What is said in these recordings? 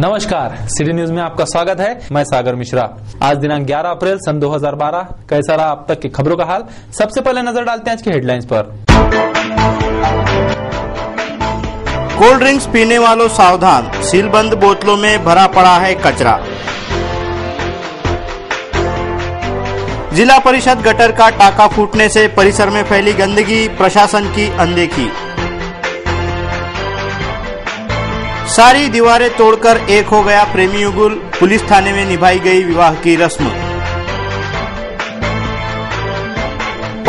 नमस्कार, city news में आपका स्वागत है। मैं सागर मिश्रा। आज दिनांक 11 अप्रैल सन 2012। कैसा रहा अब तक की खबरों का हाल? सबसे पहले नजर डालते हैं आज की हेडलाइंस पर। कोल्ड ड्रिंक्स पीने वालों सावधान, सीलबंद बोतलों में भरा पड़ा है कचरा। जिला परिषद गटर का टाका फूटने से परिसर में फैली गंदगी, प्रशासन की अनदेखी। सारी दीवारें तोड़कर एक हो गया प्रेमी युगल, पुलिस थाने में निभाई गई विवाह की रस्म।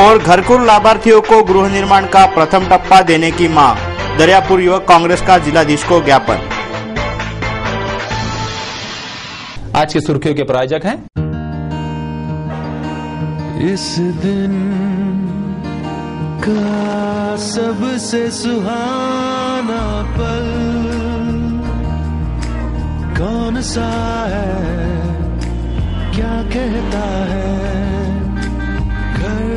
और घरकुल लाभार्थियों को गृह निर्माण का प्रथम टप्पा देने की मांग, दरियापुर युवक कांग्रेस का जिलाधीश को ज्ञापन। आज की सुर्खियों के प्रायोजक हैं इस दिन का सबसे सुहाना पल कौन सा है, क्या कहता है घर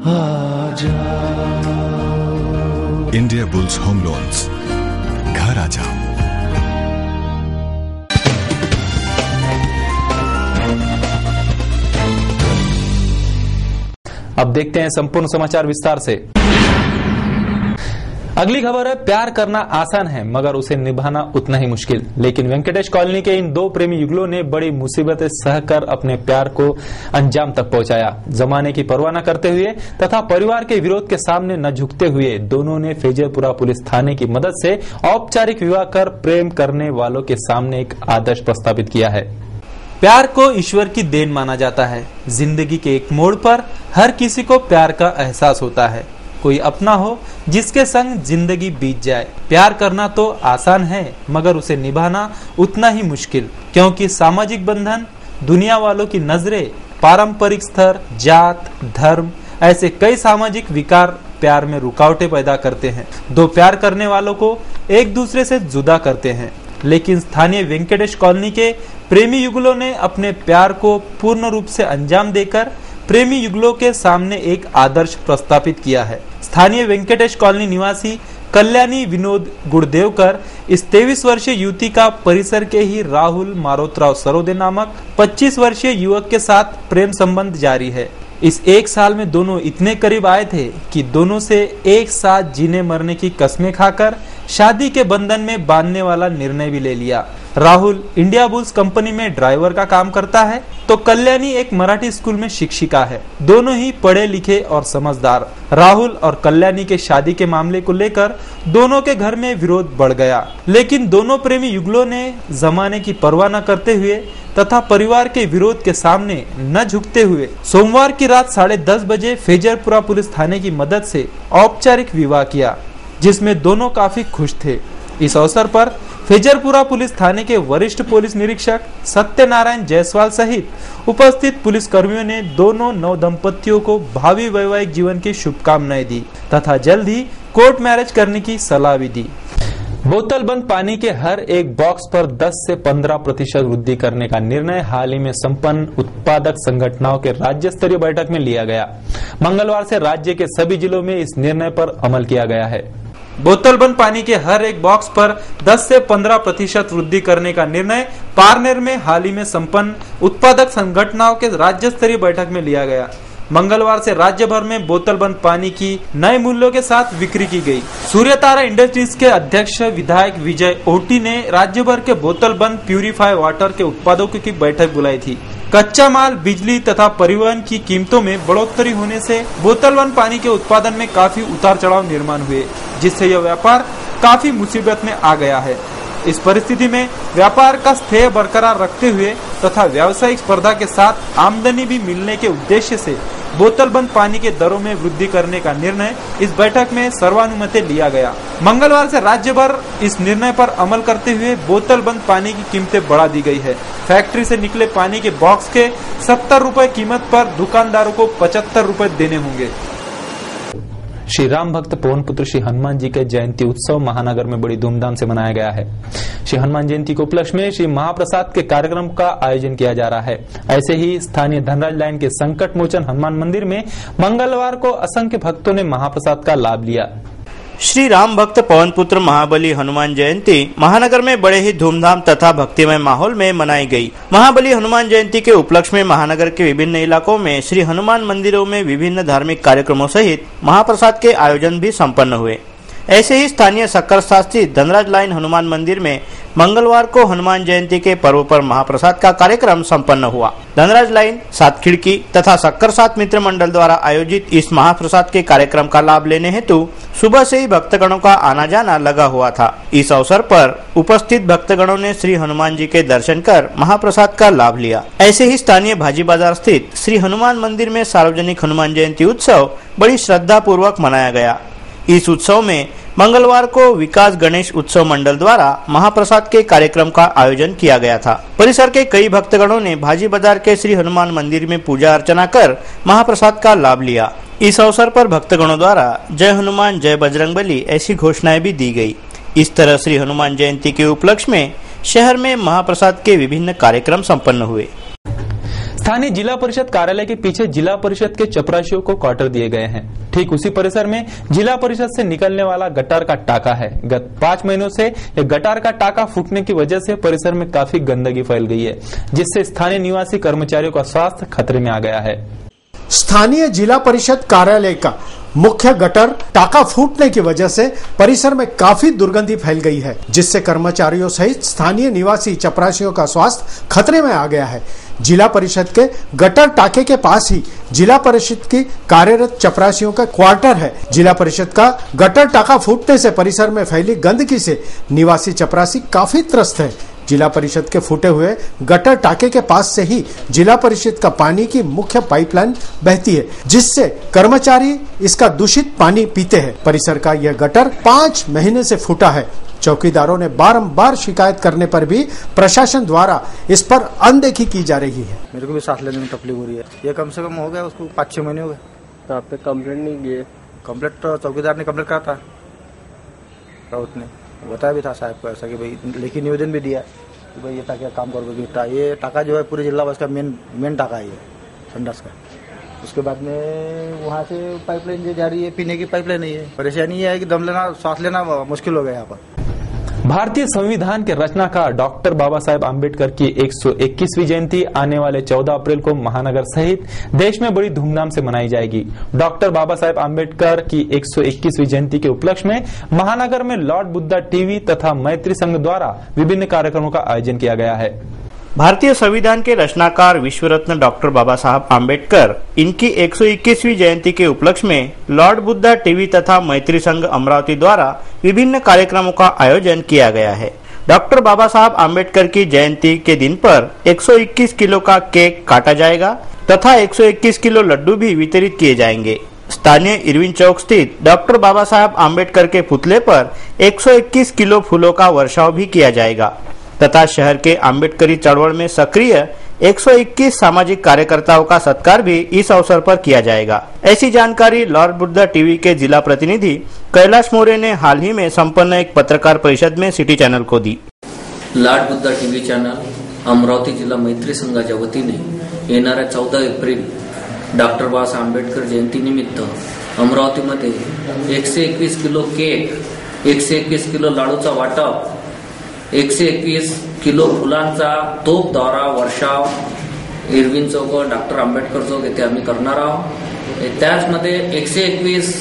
आ जाओ। इंडिया बुल्स होम लोन्स, घर आ जाओ। अब देखते हैं संपूर्ण समाचार विस्तार से। अगली खबर है, प्यार करना आसान है मगर उसे निभाना उतना ही मुश्किल। लेकिन वेंकटेश कॉलोनी के इन दो प्रेमी युगलों ने बड़ी मुसीबतें सहकर अपने प्यार को अंजाम तक पहुंचाया। जमाने की परवाह न करते हुए तथा परिवार के विरोध के सामने न झुकते हुए दोनों ने फैजलपुरा पुलिस थाने की मदद से औपचारिक विवाह कर प्रेम करने वालों के सामने एक आदर्श प्रस्तावित किया है। प्यार को ईश्वर की देन माना जाता है। जिंदगी के एक मोड़ पर हर किसी को प्यार का एहसास होता है। कोई अपना हो जिसके संग जिंदगी बीत जाए। प्यार करना तो आसान है मगर उसे निभाना उतना ही मुश्किल, क्योंकि सामाजिक बंधन, दुनिया वालों की नजरें, पारंपरिक स्तर, जात, धर्म, ऐसे कई सामाजिक विकार प्यार में रुकावटें पैदा करते हैं। दो प्यार करने वालों को एक दूसरे से जुदा करते हैं। लेकिन स्थानीय वेंकटेश कॉलोनी के प्रेमी युगलों ने अपने प्यार को पूर्ण रूप से अंजाम देकर प्रेमी युगलों के सामने एक आदर्श प्रस्तापित किया है। स्थानीय वेंकटेश कॉलोनी निवासी कल्याणी विनोद गुड़देवकर इस 23 वर्षीय युवती का परिसर के ही राहुल मारोतराव सरोदे नामक 25 वर्षीय युवक के साथ प्रेम संबंध जारी है। इस एक साल में दोनों इतने करीब आए थे कि दोनों से एक साथ जीने मरने की कस्में खाकर शादी के बंधन में बांधने वाला निर्णय भी ले लिया। राहुल इंडिया बुल्स कंपनी में ड्राइवर का काम करता है तो कल्याणी एक मराठी स्कूल में शिक्षिका है। दोनों ही पढ़े लिखे और समझदार। राहुल और कल्याणी के शादी के मामले को लेकर दोनों के घर में विरोध बढ़ गया, लेकिन दोनों प्रेमी युगलों ने जमाने की परवाह न करते हुए तथा परिवार के विरोध के सामने न झुकते हुए सोमवार की रात 10:30 बजे फैजलपुरा पुलिस थाने की मदद से औपचारिक विवाह किया, जिसमें दोनों काफी खुश थे। इस अवसर पर फैजलपुरा पुलिस थाने के वरिष्ठ पुलिस निरीक्षक सत्यनारायण जायसवाल सहित उपस्थित पुलिस कर्मियों ने दोनों नव दंपतियों को भावी वैवाहिक जीवन की शुभकामनाएं दी तथा जल्द ही कोर्ट मैरिज करने की सलाह भी दी। बोतल बंद पानी के हर एक बॉक्स पर 10 से 15% वृद्धि करने का निर्णय हाल ही में संपन्न उत्पादक संगठनों के राज्य स्तरीय बैठक में लिया गया। मंगलवार से राज्य के सभी जिलों में इस निर्णय पर अमल किया गया है। बोतल बंद पानी के हर एक बॉक्स पर 10 से 15% वृद्धि करने का निर्णय पारनेर में हाल ही में संपन्न उत्पादक संगठनों के राज्य स्तरीय बैठक में लिया गया। मंगलवार से राज्य भर में बोतल बंद पानी की नए मूल्यों के साथ बिक्री की गई। सूर्यतारा इंडस्ट्रीज के अध्यक्ष विधायक विजय ओटी ने राज्य भर के बोतल बंद प्यूरिफाई वाटर के उत्पादकों की बैठक बुलाई थी। कच्चा माल, बिजली तथा परिवहन की कीमतों में बढ़ोतरी होने से बोतल बंद पानी के उत्पादन में काफी उतार चढ़ाव निर्माण हुए, जिससे यह व्यापार काफी मुसीबत में आ गया है। इस परिस्थिति में व्यापार का स्थेय बरकरार रखते हुए तथा व्यावसायिक स्पर्धा के साथ आमदनी भी मिलने के उद्देश्य से बोतल बंद पानी के दरों में वृद्धि करने का निर्णय इस बैठक में सर्वानुमते लिया गया। मंगलवार से राज्य भर इस निर्णय पर अमल करते हुए बोतल बंद पानी की कीमतें बढ़ा दी गई है। फैक्ट्री से निकले पानी के बॉक्स के 70 रुपए कीमत पर दुकानदारों को 75 रुपए देने होंगे। श्री राम भक्त पवन पुत्र श्री हनुमान जी के जयंती उत्सव महानगर में बड़ी धूमधाम से मनाया गया है। श्री हनुमान जयंती के उपलक्ष्य में श्री महाप्रसाद के कार्यक्रम का आयोजन किया जा रहा है। ऐसे ही स्थानीय धनराज लाइन के संकट मोचन हनुमान मंदिर में मंगलवार को असंख्य भक्तों ने महाप्रसाद का लाभ लिया। श्री राम भक्त पवन पुत्र महाबली हनुमान जयंती महानगर में बड़े ही धूमधाम तथा भक्तिमय माहौल में मनाई गई। महाबली हनुमान जयंती के उपलक्ष्य में महानगर के विभिन्न इलाकों में श्री हनुमान मंदिरों में विभिन्न धार्मिक कार्यक्रमों सहित महाप्रसाद के आयोजन भी संपन्न हुए। ऐसे ही स्थानीय सक्करसाद स्थित धनराज लाइन हनुमान मंदिर में मंगलवार को हनुमान जयंती के पर्व पर महाप्रसाद का कार्यक्रम संपन्न हुआ। धनराज लाइन, सात खिड़की तथा सक्करसाद मित्र मंडल द्वारा आयोजित इस महाप्रसाद के कार्यक्रम का लाभ लेने हेतु सुबह से ही भक्तगणों का आना जाना लगा हुआ था। इस अवसर पर उपस्थित भक्तगणों ने श्री हनुमान जी के दर्शन कर महाप्रसाद का लाभ लिया। ऐसे ही स्थानीय भाजी बाजार स्थित श्री हनुमान मंदिर में सार्वजनिक हनुमान जयंती उत्सव बड़ी श्रद्धा पूर्वक मनाया गया। इस उत्सव में मंगलवार को विकास गणेश उत्सव मंडल द्वारा महाप्रसाद के कार्यक्रम का आयोजन किया गया था। परिसर के कई भक्तगणों ने भाजी बाजार के श्री हनुमान मंदिर में पूजा अर्चना कर महाप्रसाद का लाभ लिया। इस अवसर पर भक्तगणों द्वारा जय हनुमान जय बजरंगबली ऐसी घोषणाएं भी दी गई। इस तरह श्री हनुमान जयंती के उपलक्ष्य में शहर में महाप्रसाद के विभिन्न कार्यक्रम संपन्न हुए। स्थानीय जिला परिषद कार्यालय के पीछे जिला परिषद के चपरासियों को क्वार्टर दिए गए हैं। ठीक उसी परिसर में जिला परिषद से निकलने वाला गटार का टाका है। गत 5 महीनों से यह गटार का टाका फूटने की वजह से परिसर में काफी गंदगी फैल गई है, जिससे स्थानीय निवासी कर्मचारियों का स्वास्थ्य खतरे में आ गया है। स्थानीय जिला परिषद कार्यालय का मुख्य गटर टाका फूटने की वजह से परिसर में काफी दुर्गंधी फैल गई है, जिससे कर्मचारियों सहित स्थानीय निवासी चपरासियों का स्वास्थ्य खतरे में आ गया है। जिला परिषद के गटर टाके के पास ही जिला परिषद की कार्यरत चपरासियों का क्वार्टर है। जिला परिषद का गटर टाका फूटने से परिसर में फैली गंदगी से निवासी चपरासी काफी त्रस्त है। जिला परिषद के फूटे हुए गटर टाके के पास से ही जिला परिषद का पानी की मुख्य पाइपलाइन बहती है, जिससे कर्मचारी इसका दूषित पानी पीते हैं। परिसर का यह गटर 5 महीने से फूटा है। चौकीदारों ने बारंबार शिकायत करने पर भी प्रशासन द्वारा इस पर अनदेखी की जा रही है। मेरे को भी सांस लेने में तकलीफ हो रही है। ये कम से कम हो गया उसको 5-6 महीने हो गए। तो आप पे कंप्लेंट नहीं किए? कंप्लेंट तो चौकीदार ने कंप्लेंट करा था, राउत ने बताया भी था साहब को ऐसा कि भाई लेखी निवेदन भी दिया कि भाई ये टाका काम करोगे। ये टाका जो है पूरे जिला बस का मेन टाका है, ये संडास का। उसके बाद में वहाँ से पाइपलाइन जो जा रही है, पीने की पाइपलाइन नहीं है। परेशानी ये है कि दम लेना, सांस लेना मुश्किल हो गया यहाँ पर। भारतीय संविधान के रचनाकार डॉक्टर बाबा साहेब आम्बेडकर की 121वीं जयंती आने वाले 14 अप्रैल को महानगर सहित देश में बड़ी धूमधाम से मनाई जाएगी। डॉक्टर बाबा साहेब आम्बेडकर की 121वीं जयंती के उपलक्ष्य में महानगर में लॉर्ड बुद्धा टीवी तथा मैत्री संघ द्वारा विभिन्न कार्यक्रमों का आयोजन किया गया है। भारतीय संविधान के रचनाकार विश्व रत्न डॉक्टर बाबा साहब आम्बेडकर इनकी 121वीं जयंती के उपलक्ष्य में लॉर्ड बुद्धा टीवी तथा मैत्री संघ अमरावती द्वारा विभिन्न कार्यक्रमों का आयोजन किया गया है। डॉक्टर बाबा साहब आम्बेडकर की जयंती के दिन पर 121 किलो का केक काटा जाएगा तथा 121 किलो लड्डू भी वितरित किए जाएंगे। स्थानीय इरविन चौक स्थित डॉक्टर बाबा साहब आम्बेडकर के पुतले पर 121 किलो फूलों का वर्षाव भी किया जाएगा तथा शहर के आम्बेडकरी चळवळ में सक्रिय 121 सामाजिक कार्यकर्ताओं का सत्कार भी इस अवसर पर किया जाएगा। ऐसी जानकारी लॉर्ड बुद्धा टीवी के जिला प्रतिनिधि कैलाश मोरे ने हाल ही में संपन्न एक पत्रकार परिषद में सिटी चॅनल को दी। Lord Buddha TV channel Amravati जिल्हा मैत्री संघाच्या वतीने येणाऱ्या 14 एप्रिल डॉक्टर बाबासाहेब आंबेडकर जयंती निमित्त अमरावतीमध्ये 121 किलो केक, 121 किलो लाडूचा वाटप, 121 किलो फुलांचा तोप दौरा वर्षाव इरविन चौक डॉक्टर आंबेडकर चौक येथे आम्ही करणार आहोत। त्याचमध्ये 121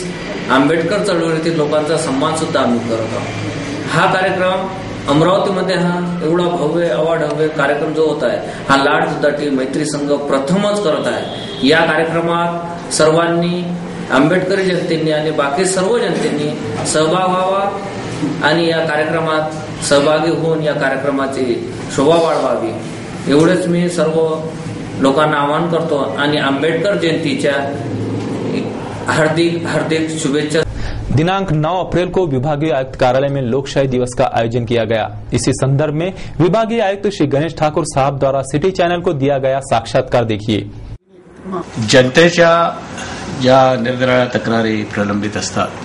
आंबेडकर चळवळीतील लोकांचा सन्मान सुद्धा आम्ही करत आहोत। हा कार्यक्रम अमरावतीमध्ये हा एवढा भव्य अवाढव्य कार्यक्रम जो होत आहे हा लॉर्ड बुद्धा टीव्ही मैत्री संघ प्रथमच करत आहे। या कार्यक्रमात सर्वांनी आंबेडकरी जनतेने आणि बाकी सर्व जनतेने सहभाग व्हावा आणि या कार्यक्रमात सहभागी होऊन या कार्यक्रमाची शोभा वाढवावी एवढेच मी सर्व लोकांना आवाहन करतो आणि आंबेडकर जयंतीच्या हार्दिक हार्दिक शुभेच्छा। दिनांक 9 अप्रैल को विभागीय आयुक्त कार्यालय में लोकशाही दिवस का आयोजन किया गया। इसी संदर्भ में विभागीय आयुक्त श्री गणेश ठाकुर साहब द्वारा सिटी चॅनल को दिया गया साक्षात्कार देखिए। जनतेच्या ज्या निरनिराळ्या तक्रारी प्रलंबित असतात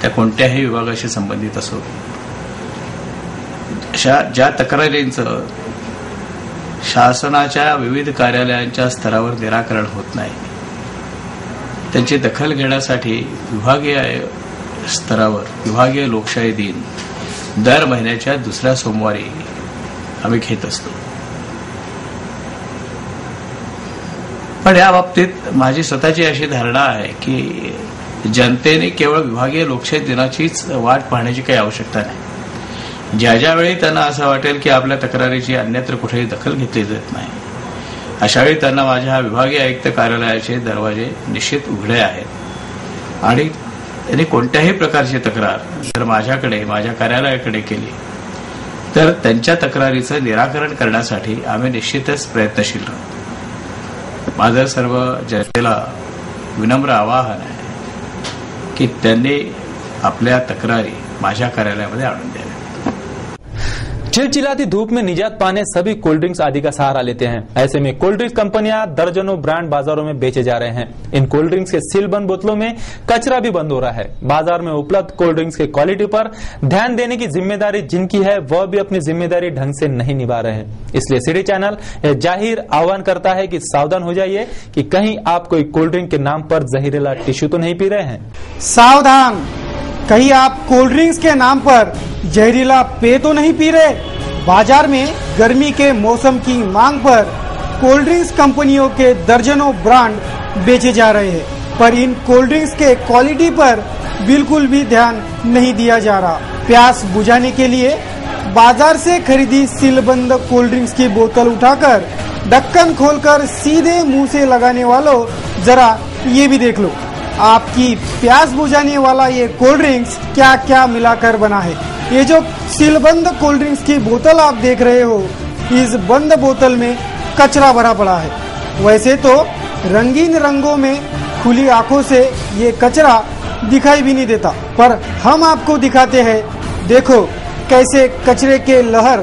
त्या कोणत्याही विभागाशी संबंधित असो, अशा ज्या तक्रारींचं शासनाच्या विविध कार्यालयांच्या स्तरावर निराकरण होत नाही, त्यांची दखल घेण्यासाठी विभागीय स्तरावर विभागीय लोकशाही दिन दर महिन्याच्या दुसऱ्या सोमवारी आम्ही घेत असतो. पण या बाबतीत माझी स्वतःची अशी धारणा आहे की जनतेने केवळ विभागीय लोकशाही दिनाचीच वाट पाहण्याची काही आवश्यकता नाही. ज्या वेळी त्यांना असं वाटेल की आपल्या तक्रारीची अन्यत्र कुठेही दखल घेतली जात नाही, अशावेळी त्यांना माझ्या विभागीय आयुक्त कार्यालयाचे दरवाजे निश्चित उघडे आहेत आणि त्यांनी कोणत्याही प्रकारची तक्रार जर माझ्याकडे, माझ्या कार्यालयाकडे केली तर त्यांच्या तक्रारीचं निराकरण करण्यासाठी आम्ही निश्चितच प्रयत्नशील राहू. माझं सर्व जनतेला विनम्र आवाहन आहे की त्यांनी आपल्या तक्रारी माझ्या कार्यालयामध्ये आणून द्याव्या. चिलचिलाती धूप में निजात पाने सभी कोल्ड ड्रिंक्स आदि का सहारा लेते हैं. ऐसे में कोल्ड ड्रिंक्स कंपनियां दर्जनों ब्रांड बाजारों में बेचे जा रहे हैं. इन कोल्ड ड्रिंक्स के सील बंद बोतलों में कचरा भी बंद हो रहा है. बाजार में उपलब्ध कोल्ड ड्रिंक्स के क्वालिटी पर ध्यान देने की जिम्मेदारी जिनकी है वह भी अपनी जिम्मेदारी ढंग से नहीं निभा रहे हैं. इसलिए सिटी चैनल यह जाहिर आह्वान करता है कि सावधान हो जाइए कि कहीं आप कोई कोल्ड ड्रिंक के नाम पर जहरीला टिश्यू तो नहीं पी रहे हैं. सावधान, कहीं आप कोल्ड ड्रिंक्स के नाम पर जहरीला पेय तो नहीं पी रहे. बाजार में गर्मी के मौसम की मांग पर कोल्ड ड्रिंक्स कंपनियों के दर्जनों ब्रांड बेचे जा रहे हैं, पर इन कोल्ड ड्रिंक्स के क्वालिटी पर बिल्कुल भी ध्यान नहीं दिया जा रहा. प्यास बुझाने के लिए बाजार से खरीदी सीलबंद कोल्ड ड्रिंक्स की बोतल उठाकर ढक्कन खोलकर सीधे मुंह से लगाने वालों, जरा ये भी देख लो आपकी प्यास बुझाने वाला ये कोल्ड ड्रिंक्स क्या क्या मिलाकर बना है. ये जो सीलबंद कोल्ड ड्रिंक्स की बोतल आप देख रहे हो, इस बंद बोतल में कचरा भरा पड़ा है. वैसे तो रंगीन रंगों में खुली आंखों से ये कचरा दिखाई भी नहीं देता, पर हम आपको दिखाते हैं. देखो कैसे कचरे के लहर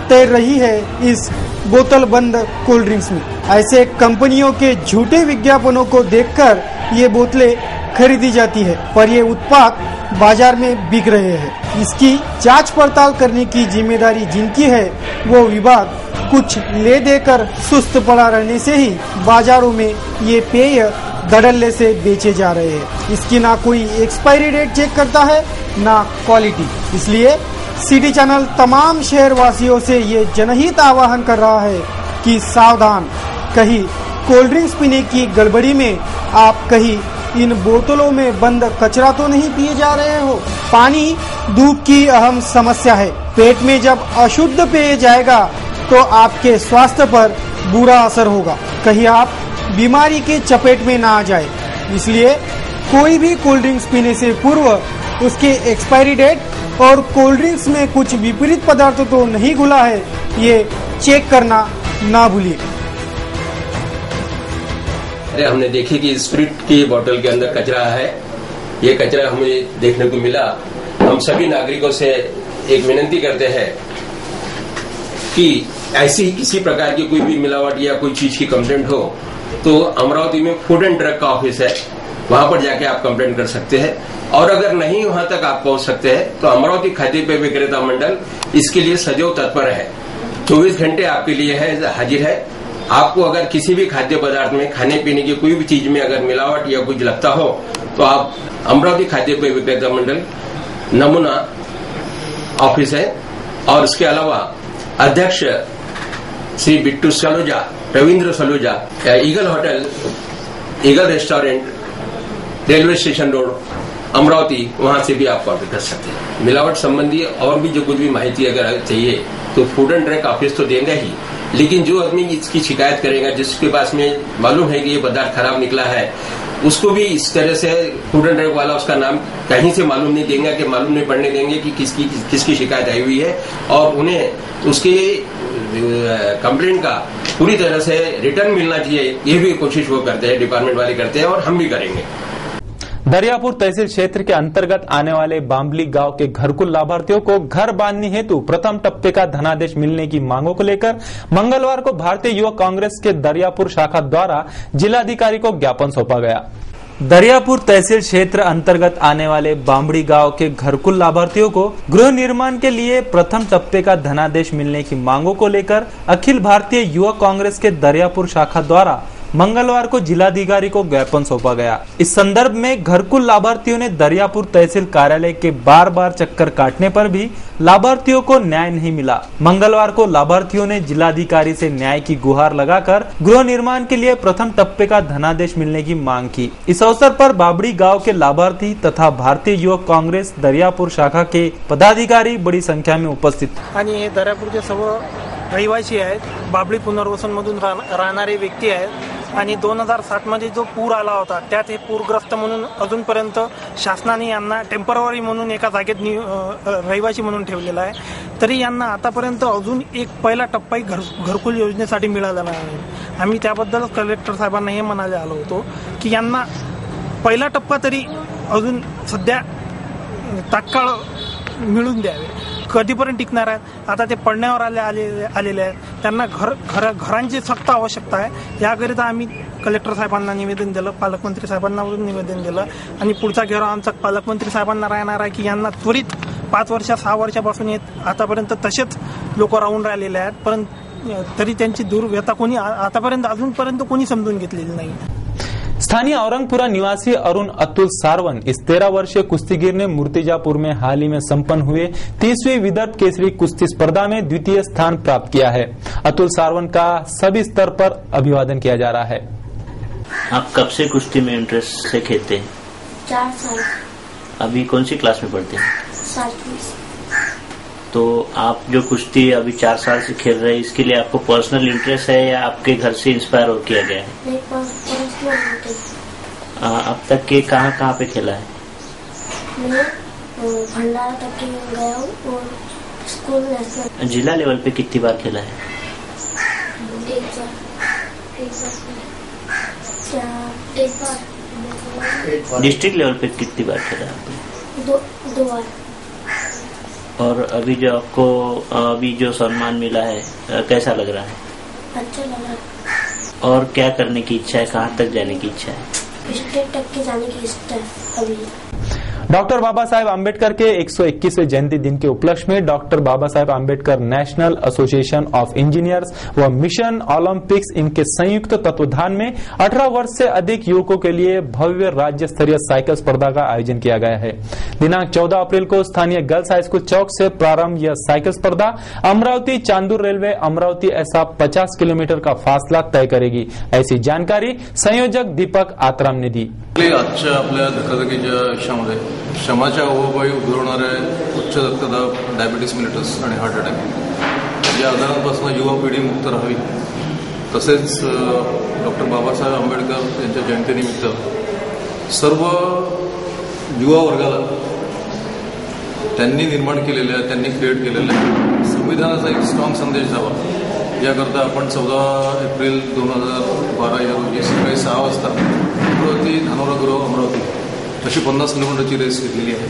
तैर रही है इस बोतल बंद कोल्ड ड्रिंक्स में. ऐसे कंपनियों के झूठे विज्ञापनों को देखकर ये बोतलें खरीदी जाती है, पर ये उत्पाद बाजार में बिक रहे हैं. इसकी जांच पड़ताल करने की जिम्मेदारी जिनकी है वो विभाग कुछ ले देकर सुस्त पड़ा रहने से ही बाजारों में ये पेय धड़ल्ले से बेचे जा रहे हैं. इसकी ना कोई एक्सपायरी डेट चेक करता है ना क्वालिटी. इसलिए सिटी चैनल तमाम शहर वासियों से ये जनहित आह्वान कर रहा है कि सावधान, कहीं कोल्ड ड्रिंक्स पीने की गड़बड़ी में आप कहीं इन बोतलों में बंद कचरा तो नहीं पिए जा रहे हो. पानी धूप की अहम समस्या है. पेट में जब अशुद्ध पेय जाएगा तो आपके स्वास्थ्य पर बुरा असर होगा, कहीं आप बीमारी के चपेट में ना आ जाए. इसलिए कोई भी कोल्ड ड्रिंक्स पीने से पूर्व उसके एक्सपायरी डेट और कोल्ड ड्रिंक्स में कुछ विपरीत पदार्थ तो नहीं घुला है, ये चेक करना ना भूलिए. हमने देखी कि स्प्रिट की बोतल के अंदर कचरा है. ये कचरा हमें देखने को मिला. हम सभी नागरिकों से एक विनती करते हैं कि ऐसी ही किसी प्रकार की कोई भी मिलावट या कोई चीज की कंप्लेंट हो तो अमरावती में फूड एंड ड्रग का ऑफिस है, वहां पर जाके आप कंप्लेंट कर सकते हैं. और अगर नहीं वहां तक आप पहुंच सकते हैं तो अमरावती खाद्य पेय विक्रेता मंडल इसके लिए सदैव तत्पर है. 24 घंटे आपके लिए है, हाजिर है. आपको अगर किसी भी खाद्य पदार्थ में, खाने पीने की कोई भी चीज में अगर मिलावट या कुछ लगता हो तो आप अमरावती खाद्य पेय विक्रेता मंडल नमूना ऑफिस है. और उसके अलावा अध्यक्ष Shri Bittu Saluja, Ravindra Saluja, eagle hotel, eagle restaurant, railway station road, Amravati, वहां से भी आप कॉन्टेक्ट कर सकते हैं. मिलावट संबंधी और भी जो कुछ भी माहिती अगर चाहिए तो फूड एंड ड्रग ऑफिस तो देंगे ही, लेकिन जो आदमी इसकी शिकायत करेगा, जिसके पास में मालूम है कि ये पदार्थ खराब निकला है, उसको भी इस तरह से फूड एंड ड्रग वाला उसका नाम कहीं से मालूम नहीं देंगे, कि मालूम नहीं पड़ने देंगे कि किसकी शिकायत आई हुई है. और उन्हें उसके कंप्लेंट का पूरी तरह से रिटर्न मिलना चाहिए. ये भी कोशिश वो करते हैं, डिपार्टमेंट वाले करते हैं और हम भी करेंगे. दरियापुर तहसील क्षेत्र के अंतर्गत आने वाले बांबली गांव के घरकुल लाभार्थियों को घर बांधने हेतु प्रथम टप्पे का धनादेश मिलने की मांगों को लेकर मंगलवार को भारतीय युवक कांग्रेस के दरियापुर शाखा द्वारा जिलाधिकारी को ज्ञापन सौंपा गया. दरियापुर तहसील क्षेत्र अंतर्गत आने वाले बांबड़ी गांव के घरकुल लाभार्थियों को गृह निर्माण के लिए प्रथम टप्पे का धनादेश मिलने की मांगों को लेकर अखिल भारतीय युवक कांग्रेस के दरियापुर शाखा द्वारा मंगलवार को जिलाधिकारी को ज्ञापन सौंपा गया। इस संदर्भ में घरकुल लाभार्थियों ने दरियापुर तहसील कार्यालय के बार चक्कर काटने पर भी लाभार्थियों को न्याय नहीं मिला। मंगलवार को लाभार्थियों ने जिलाधिकारी से न्याय की गुहार लगाकर गृह निर्माण के लिए प्रथम टप्पे का धनादेश मिलने की मांग की। इस अवसर पर बाबड़ी गांव के लाभार्थी तथा भारतीय युवक कांग्रेस दरियापुर शाखा के पदाधिकारी बड़ी संख्या में उपस्थित। आणि हे दर्यापूरचे सर्व रहिवासी आहेत, बाबळी पुनर्वसन मधून राहणारे व्यक्ती आहेत आणि 2007 मध्ये जो पूर आला होता त्यात हे पूरग्रस्त म्हणून अजूनपर्यंत शासनाने यांना टेम्पररी म्हणून एका जागेत रहिवासी म्हणून ठेवलेला आहे, तरी यांना आतापर्यंत अजून एक पहिला टप्पाही घरकुल योजनेसाठी मिळालेला नाही। आम्ही त्याबद्दल कलेक्टर साहेबांना हे म्हणायला आलो होतो की यांना पहिला टप्पा तरी अजून सध्या तात्काळ मिळून द्यावे। कधीपर्यंत टिकणार आहेत? आता ते पडण्यावर आलेले आहेत, त्यांना घरांची सक्त आवश्यकता आहे। याकरिता आम्ही कलेक्टर साहेबांना निवेदन दिलं, पालकमंत्री साहेबांना निवेदन दिलं आणि पुढचा घेरा आमचा पालकमंत्री साहेबांना राहणार आहे की यांना त्वरित 5 वर्ष 6 वर्षापासून आतापर्यंत तसेच लोक राहून राहिलेले आहेत, परंतु तरी त्यांची दुर्व्यथा कोणी आतापर्यंत अजूनपर्यंत कोणी समजून घेतलेली नाही। स्थानीय औरंगपुरा निवासी अरुण अतुल सारवन इस 13 वर्षीय कुश्तीगीर ने मूर्तिजापुर में हाल ही में संपन्न हुए 30वीं विदर्भ केसरी कुश्ती स्पर्धा में द्वितीय स्थान प्राप्त किया है। अतुल सारवन का सभी स्तर पर अभिवादन किया जा रहा है। आप कब से कुश्ती में इंटरेस्ट से खेलते हैं? 4 साल। अभी कौन सी क्लास में पढ़ते हैं? 7वीं। तो आप जो कुश्ती अभी 4 साल से खेल रहे हैं, इसके लिए आपको पर्सनल इंटरेस्ट है या आपके घर से इंस्पायर हो किया गया है? अब तक के कहाँ पे खेला है? मैं भंडारा तक गया हूँ और स्कूल नेशनल। जिला लेवल पे कितनी बार खेला है? एक बार। डिस्ट्रिक्ट लेवल पे कितनी बार खेला है? 2 बार। और अभी जो आपको अभी जो सम्मान मिला है कैसा लग रहा है? अच्छा लग रहा है। और क्या करने की इच्छा है, कहाँ तक जाने की इच्छा है? स्टेट तक के जाने की इच्छा है अभी। डॉक्टर बाबा साहेब आम्बेडकर के 121वें जयंती दिन के उपलक्ष्य में doctor Baba Saheb Ambedkar National Association of Engineers व मिशन ओलंपिक्स इनके संयुक्त तत्वाधान में 18 वर्ष से अधिक युवकों के लिए भव्य राज्य स्तरीय साइकिल स्पर्धा का आयोजन किया गया है। दिनांक 14 अप्रैल को स्थानीय गर्ल्स हाई स्कूल चौक से प्रारंभ यह साइकिल स्पर्धा अमरावती चांदूर रेलवे अमरावती ऐसा 50 किलोमीटर का फासला तय करेगी, ऐसी जानकारी संयोजक दीपक आत्राम ने दी। आजच्या आपल्या धकाधकीच्या आयुष्यामध्ये श्रमाच्या अभावी उद्भवणारे उच्च रक्तदाब, डायबिटीस मिलिटस आणि हार्ट अटॅक या आजारांपासून युवा पिढी मुक्त राहावी, तसेच डॉक्टर बाबासाहेब आंबेडकर यांच्या जयंतीनिमित्त सर्व युवा वर्गाला त्यांनी निर्माण केलेल्या, त्यांनी क्रिएट केलेल्या संविधानाचा एक स्ट्रॉंग संदेश द्यावा, याकरता आपण 14 एप्रिल 2012 या रोजी सकाळी 6 वाजता अमरावती धानोरा गृह अमरावती अशी 50 किलोमीटरची रेस घेतलेली आहे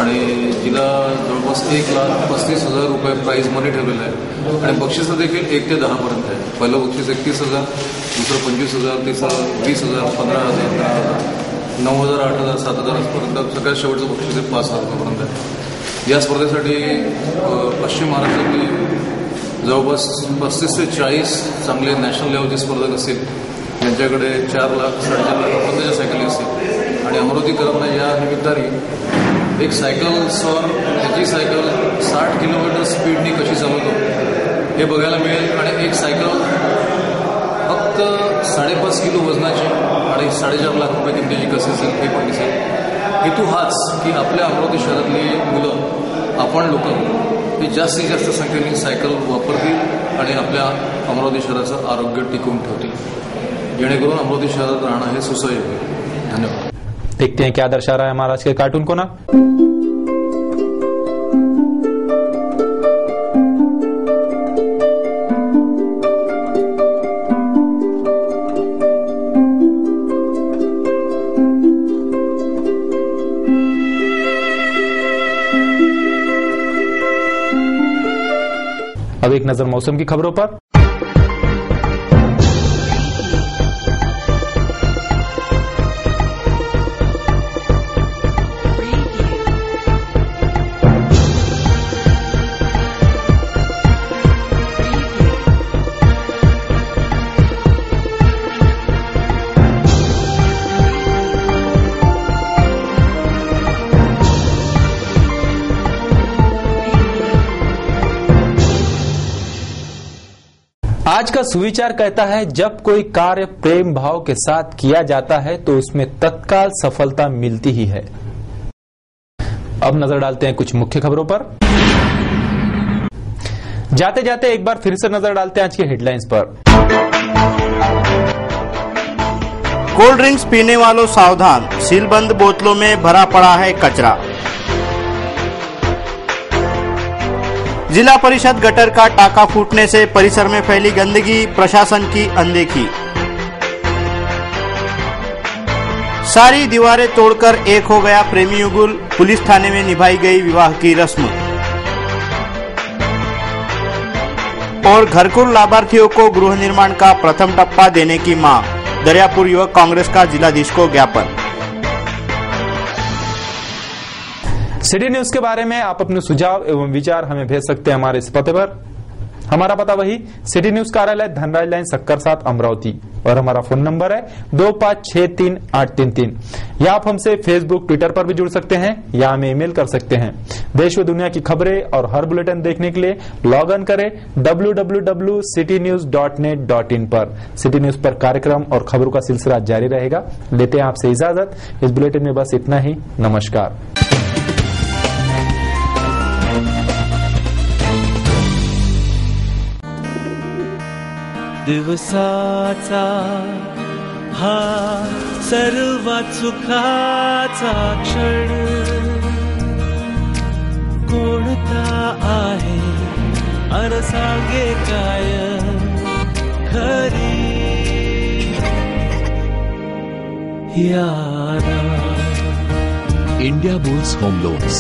आणि जिला जवळपास 1,35,000 रुपये प्राईज मनी ठेवलेलं आहे आणि बक्षिसं देखील 1 ते 10 पर्यंत आहे। पहिलं बक्षीस 31,000, दुसरं 25,000, तिसरं 20,000, 15,000, 10,000, 9,000, 8,000, 7,000 पर्यंत सगळ्यात शेवटचं बक्षीस 5,000 रुपयापर्यंत आहे। या स्पर्धेसाठी पश्चिम महाराष्ट्रातली जवळपास 35 ते 40 चांगले नॅशनल लेवलचे स्पर्धक असतील, यांच्याकडे 4 लाख 4.5 लाखापर्यंतच्या सायकली असतील आणि अमरावतीकरांना या निमित्ताने एक सायकल सॉर त्याची सायकल 60 किलोमीटर स्पीडनी कशी चालवतो हे बघायला मिळेल आणि एक सायकल फक्त 5.5 किलो वजनाची आणि 4.5 लाख रुपये किमतीची कशी असेल हे पण दिसेल। हेतू हाच की आपल्या अमरावती शहरातली मुलं, आपण लोक हे जास्तीत जास्त संख्येने सायकल वापरतील आणि आपल्या अमरावती शहराचं आरोग्य टिकवून ठेवतील, जेणेकरून अमरावती शहरात राहणं हे सुसह्य होईल। धन्यवाद। देखते हैं क्या दर्शा रहा है हमारा आज के कार्टून कोना। अब एक नजर मौसम की खबरों पर। आज का सुविचार कहता है, जब कोई कार्य प्रेम भाव के साथ किया जाता है तो उसमें तत्काल सफलता मिलती ही है। अब नजर डालते हैं कुछ मुख्य खबरों पर। जाते जाते एक बार फिर से नजर डालते हैं आज की हेडलाइंस पर। कोल्ड ड्रिंक्स पीने वालों सावधान, सीलबंद बोतलों में भरा पड़ा है कचरा। जिला परिषद गटर का टाका फूटने से परिसर में फैली गंदगी, प्रशासन की अनदेखी। सारी दीवारें तोड़कर एक हो गया प्रेमी युगल, पुलिस थाने में निभाई गई विवाह की रस्म। और घरकुल लाभार्थियों को गृह निर्माण का प्रथम टप्पा देने की मांग, दरियापुर युवक कांग्रेस का जिलाधीश को ज्ञापन। सिटी न्यूज के बारे में आप अपने सुझाव एवं विचार हमें भेज सकते हैं हमारे इस पते पर। हमारा पता वही सिटी न्यूज कार्यालय, धनराज लाइन, सक्कर 7, अमरावती। और हमारा फोन नंबर है 25638333। या आप हमसे फेसबुक, ट्विटर पर भी जुड़ सकते हैं या हमें ईमेल कर सकते हैं। देश व दुनिया की खबरें और हर बुलेटिन देखने के लिए लॉग इन करें www.citynews.net.in पर। सिटी न्यूज पर कार्यक्रम और खबरों का सिलसिला जारी रहेगा। लेते हैं आपसे इजाजत। इस बुलेटिन में बस इतना ही। नमस्कार। दिवसाचा हा सर्वात सुखाचा क्षण कोणता आहे अन सांगे काय खरी यारा। India bulls home loans,